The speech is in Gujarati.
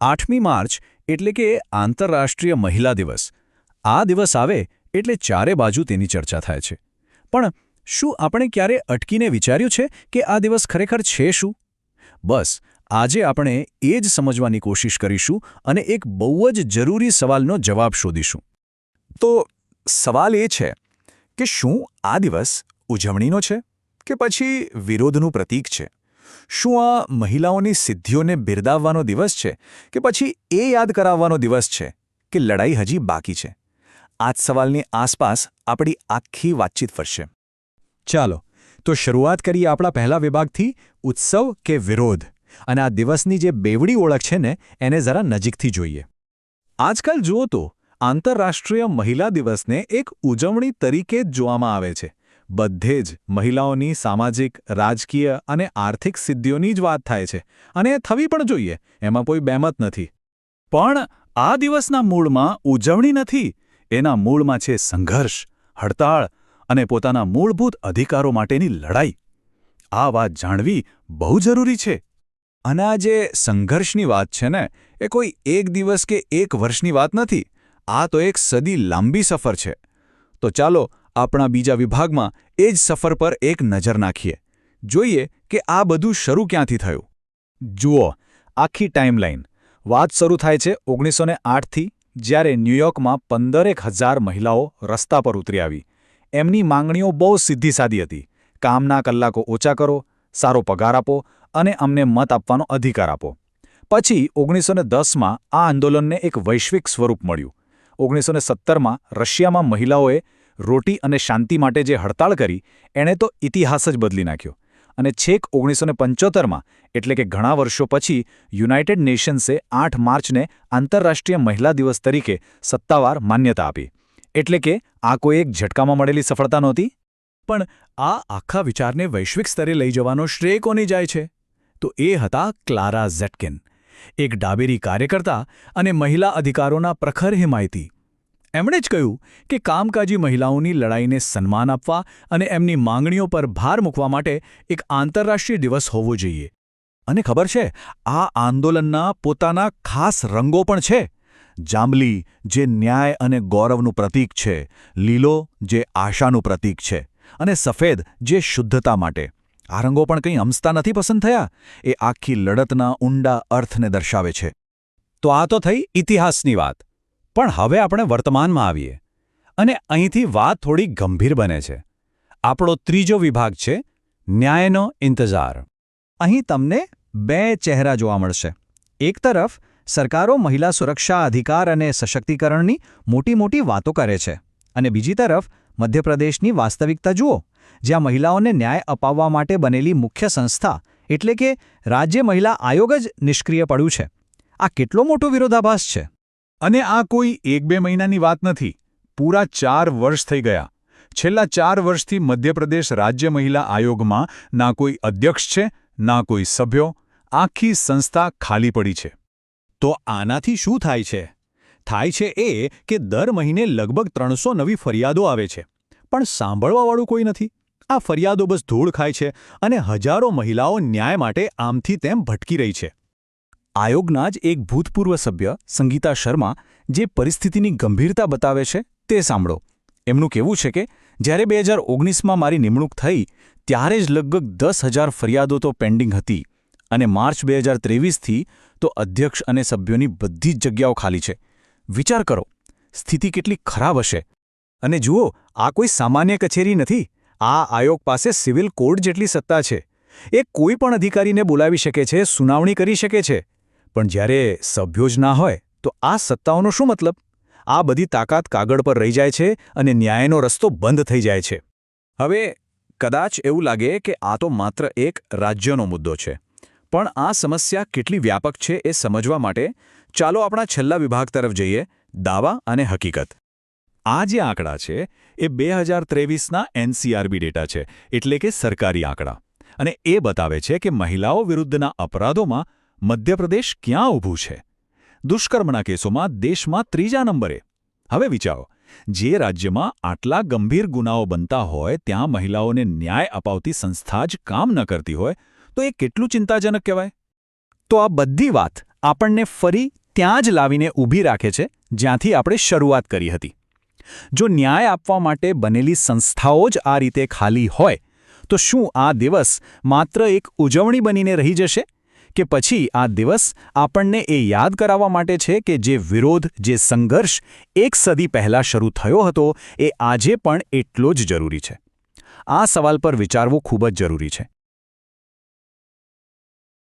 8મી માર્ચ એટલે કે આંતરરાષ્ટ્રીય મહિલા દિવસ. આ દિવસ આવે એટલે ચારે બાજુ તેની ચર્ચા થાય છે. પણ શું આપણે ક્યારે અટકીને વિચાર્યું છે કે આ દિવસ ખરેખર છે શું? બસ આજે આપણે એ જ સમજવાની કોશિશ કરીશું અને એક બહુ જ જરૂરી સવાલનો જવાબ શોધીશું. તો સવાલ એ છે કે શું આ દિવસ ઉજવણીનો છે કે પછી વિરોધનું પ્રતીક છે? શું આ મહિલાઓની સિદ્ધિઓને બિરદાવવાનો દિવસ છે કે પછી એ યાદ કરાવવાનો દિવસ છે કે લડાઈ હજી બાકી છે? આ જ સવાલની આસપાસ આપણી આખી વાતચીત ફરશે. ચાલો તો શરૂઆત કરીએ આપણા પહેલા વિભાગથી, ઉત્સવ કે વિરોધ. અને આ દિવસની જે બેવડી ઓળખ છે ને એને જરા નજીકથી જોઈએ. આજકાલ જુઓ તો આંતરરાષ્ટ્રીય મહિલા દિવસને એક ઉજવણી તરીકે જ જોવામાં આવે છે. બધે જ મહિલાઓની સામાજિક, રાજકીય અને આર્થિક સિદ્ધિઓની જ વાત થાય છે અને એ થવી પણ જોઈએ, એમાં કોઈ બેમત નથી. પણ આ દિવસના મૂળમાં ઉજવણી નથી. એના મૂળમાં છે સંઘર્ષ, હડતાળ અને પોતાના મૂળભૂત અધિકારો માટેની લડાઈ. આ વાત જાણવી બહુ જરૂરી છે. અને આ જે સંઘર્ષની વાત છે ને એ કોઈ એક દિવસ કે એક વર્ષની વાત નથી. આ તો એક સદી લાંબી સફર છે. તો ચાલો આપણા બીજા વિભાગમાં એ જ સફર પર એક નજર નાખીએ. જોઈએ કે આ બધું શરૂ ક્યાંથી થયું. જુઓ આખી ટાઈમલાઈન. વાત શરૂ થાય છે 1908થી, જ્યારે ન્યૂયોર્કમાં 15,000 મહિલાઓ રસ્તા પર ઉતરી આવી. એમની માંગણીઓ બહુ સીધી-સાદી હતી. કામના કલાકો ઓછા કરો, સારો પગાર આપો અને અમને મત આપવાનો અધિકાર આપો. પછી 1910માં આ આંદોલનને એક વૈશ્વિક સ્વરૂપ મળ્યું. 1917માં રશિયામાં મહિલાઓએ રોટી અને શાંતિ માટે જે હડતાળ કરી એણે તો ઇતિહાસ જ બદલી નાખ્યો. અને છેક 1975માં એટલે કે ઘણા વર્ષો પછી યુનાઇટેડ નેશન્સે 8 માર્ચને આંતરરાષ્ટ્રીય મહિલા દિવસ તરીકે સત્તાવાર માન્યતા આપી. એટલે કે આ કોઈ એક ઝટકામાં મળેલી સફળતા નહોતી. પણ આ આખા વિચારને વૈશ્વિક સ્તરે લઈ જવાનો શ્રેય કોને જાય છે? તો એ હતા ક્લારા ઝેટકિન, એક ડાબેરી કાર્યકર્તા અને મહિલા અધિકારોના પ્રખર હિમાયતી. એમણે જ કહ્યું કે કામકાજી મહિલાઓની લડાઈને સન્માન આપવા અને એમની માંગણીઓ પર ભાર મૂકવા માટે એક આંતરરાષ્ટ્રીય દિવસ હોવો જોઈએ. અને ખબર છે, આ આંદોલનના પોતાના ખાસ રંગો પણ છે. જાંબલી, જે ન્યાય અને ગૌરવનું પ્રતીક છે, લીલો, જે આશાનું પ્રતીક છે, અને સફેદ, જે શુદ્ધતા માટે. આ રંગો પણ કંઈ અમસ્તા નથી પસંદ થયા. એ આખી લડતના ઊંડા અર્થને દર્શાવે છે. તો આ તો થઈ ઇતિહાસની વાત. પણ હવે આપણે વર્તમાનમાં આવીએ. અને અહીંથી વાત થોડી ગંભીર બને છે. આપણો ત્રીજો વિભાગ છે ન્યાયનો ઇંતજાર. અહીં તમને બે ચહેરા જોવા મળશે. એક તરફ સરકારો મહિલા સુરક્ષા, અધિકાર અને સશક્તિકરણની મોટી મોટી વાતો કરે છે. અને બીજી તરફ મધ્યપ્રદેશની વાસ્તવિકતા જુઓ, જ્યાં મહિલાઓને ન્યાય અપાવવા માટે બનેલી મુખ્ય સંસ્થા એટલે કે રાજ્ય મહિલા આયોગ જ નિષ્ક્રિય પડ્યું છે. આ કેટલો મોટો વિરોધાભાસ છે! અને આ કોઈ 1-2 મહિનાની વાત નથી. પૂરા 4 વર્ષ થઈ ગયા. છેલ્લા 4 વર્ષથી મધ્યપ્રદેશ રાજ્ય મહિલા આયોગમાં ના કોઈ અધ્યક્ષ છે, ના કોઈ સભ્યો. આખી સંસ્થા ખાલી પડી છે. તો આનાથી શું થાય છે? થાય છે એ કે દર મહિને લગભગ 300 નવી ફરિયાદો આવે છે. પણ સાંભળવાવાળું કોઈ નથી. આ ફરિયાદો બસ ધૂળ ખાય છે અને હજારો મહિલાઓ ન્યાય માટે આમથી તેમ ભટકી રહી છે. આયોગના જ એક ભૂતપૂર્વ સભ્ય સંગીતા શર્મા જે પરિસ્થિતિની ગંભીરતા બતાવે છે તે સાંભળો. એમનું કહેવું છે કે જ્યારે 2019માં મારી નિમણૂક થઈ ત્યારે જ લગભગ 10,000 ફરિયાદો તો પેન્ડિંગ હતી અને માર્ચ 2023થી તો અધ્યક્ષ અને સભ્યોની બધી જ જગ્યાઓ ખાલી છે. વિચાર કરો, સ્થિતિ કેટલી ખરાબ હશે. અને જુઓ, આ કોઈ સામાન્ય કચેરી નથી. આ આયોગ પાસે સિવિલ કોડ જેટલી સત્તા છે. એ કોઈ પણ અધિકારીને બોલાવી શકે છે, સુનાવણી કરી શકે છે. પણ જ્યારે સભ્યો જ ના હોય તો આ સત્તાઓનો શું મતલબ? આ બધી તાકાત કાગળ પર રહી જાય છે અને ન્યાયનો રસ્તો બંધ થઈ જાય છે. હવે કદાચ એવું લાગે કે આ તો માત્ર એક રાજ્યનો મુદ્દો છે. પણ આ સમસ્યા કેટલી વ્યાપક છે એ સમજવા માટે ચાલો આપણા છેલ્લા વિભાગ તરફ જઈએ, દાવા અને હકીકત. આ જે આંકડા છે એ 2023ના NCRB ડેટા છે, એટલે કે સરકારી આંકડા. અને એ બતાવે છે કે મહિલાઓ વિરુદ્ધના અપરાધોમાં મધ્યપ્રદેશ ક્યાં ઊભું છે. દુષ્કર્મના કેસોમાં દેશમાં 3જા નંબરે. હવે વિચારો, જે રાજ્યમાં આટલા ગંભીર ગુનાઓ બનતા હોય ત્યાં મહિલાઓને ન્યાય અપાવતી સંસ્થા જ કામ ન કરતી હોય તો એ કેટલું ચિંતાજનક કહેવાય. તો આ બધી વાત આપણને ફરી ત્યાં જ લાવીને ઊભી રાખે છે જ્યાંથી આપણે શરૂઆત કરી હતી. જો ન્યાય આપવા માટે બનેલી સંસ્થાઓ જ આ રીતે ખાલી હોય તો શું આ દિવસ માત્ર એક ઉજવણી બનીને રહી જશે? કે પછી આ દિવસ આપણને એ યાદ કરાવવા માટે છે કે જે વિરોધ, જે સંઘર્ષ એક સદી પહેલાં શરૂ થયો હતો એ આજે પણ એટલો જ જરૂરી છે? આ સવાલ પર વિચારવું ખૂબ જ જરૂરી છે.